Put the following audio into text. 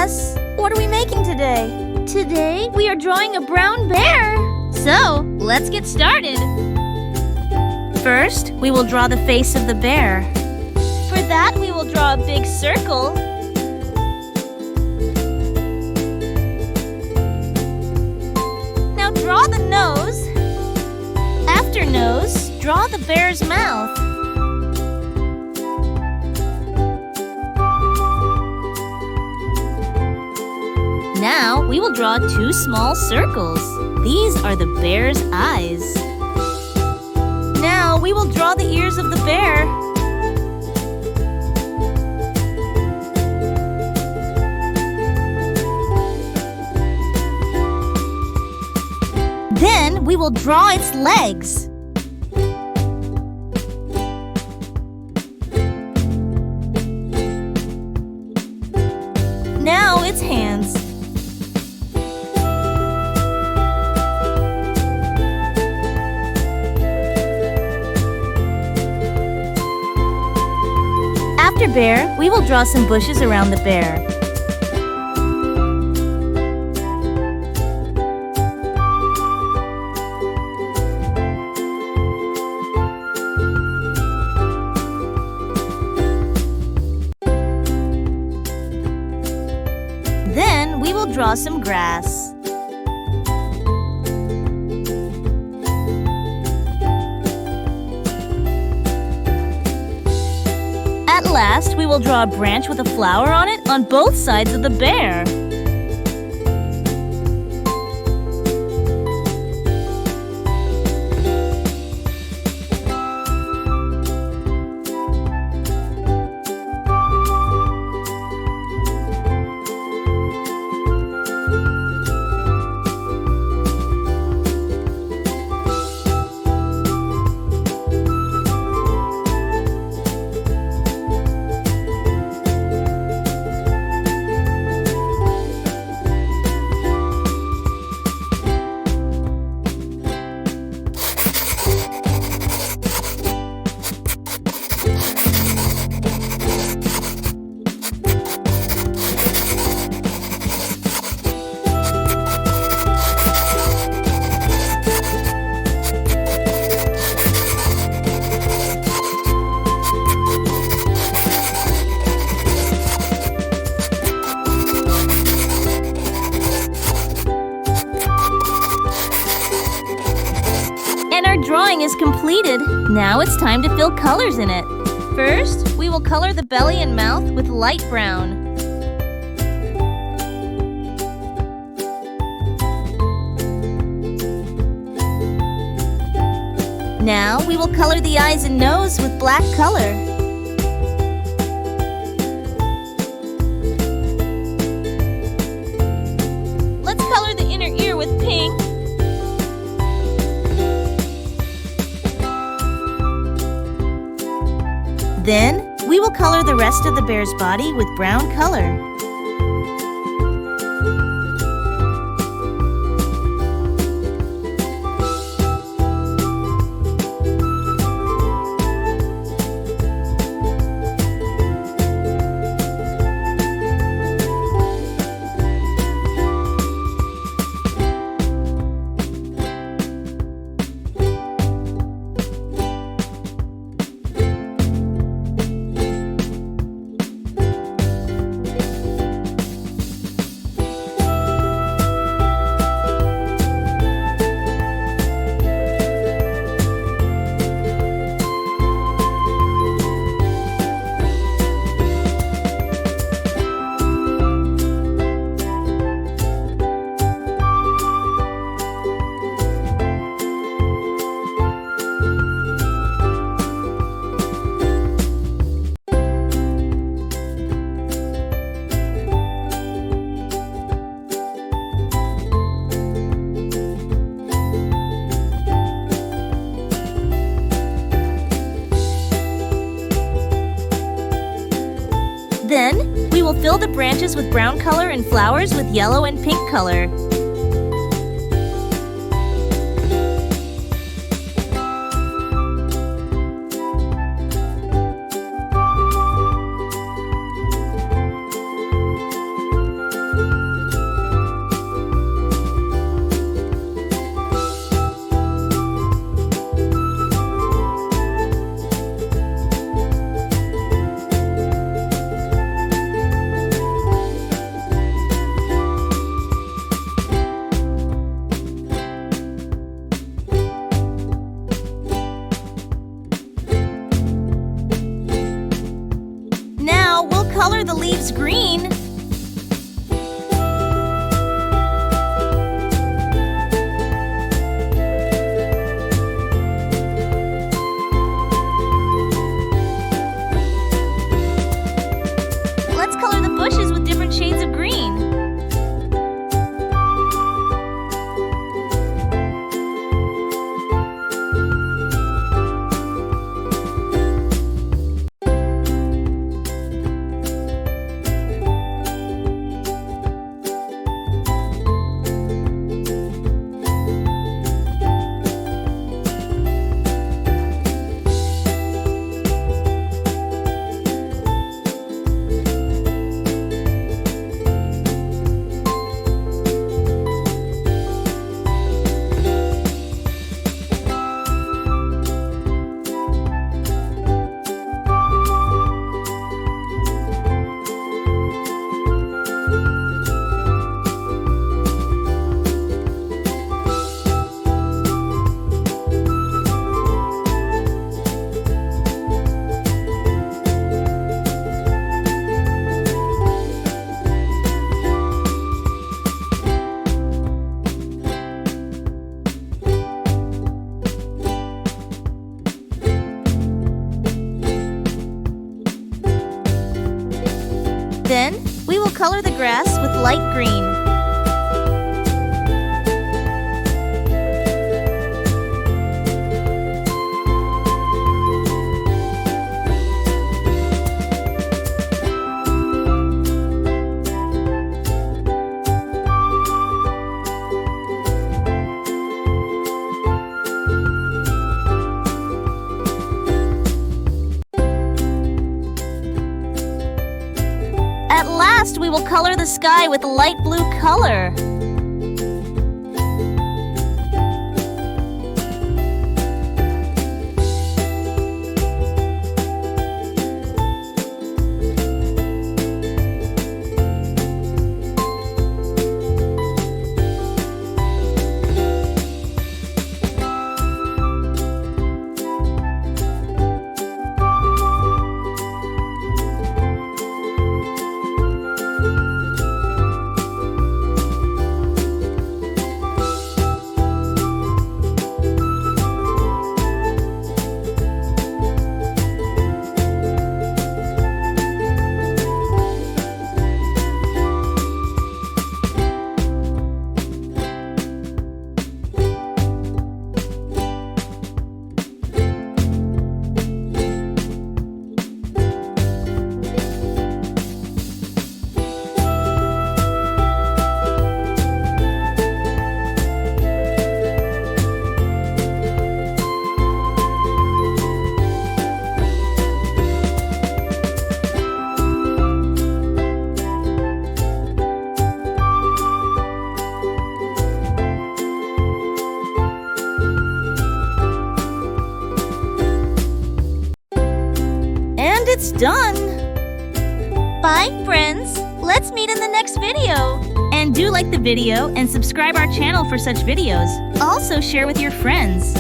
class! What are we making today? Today, we are drawing a brown bear! So, let's get started! First, we will draw the face of the bear. For that, we will draw a big circle. Now draw the nose. After nose, draw the bear's mouth. Now, we will draw 2 small circles. These are the bear's eyes. Now, we will draw the ears of the bear. Then, we will draw its legs. Now, its hands. After bear, we will draw some bushes around the bear. Then we will draw some grass. At last, we will draw a branch with a flower on it on both sides of the bear. Drawing is completed. Now it's time to fill colors in it. First, we will color the belly and mouth with light brown. Now we will color the eyes and nose with black color. Let's color the inner ear with pink. Then, we will color the rest of the bear's body with brown color. Then, we will fill the branches with brown color and flowers with yellow and pink color. color the leaves green. Let's color the bushes with different shades of green. Then, we will color the grass with light green. At last, we will color the sky with light blue color. It's done! Bye, friends! Let's meet in the next video! And do like the video and subscribe our channel for such videos. Also share with your friends.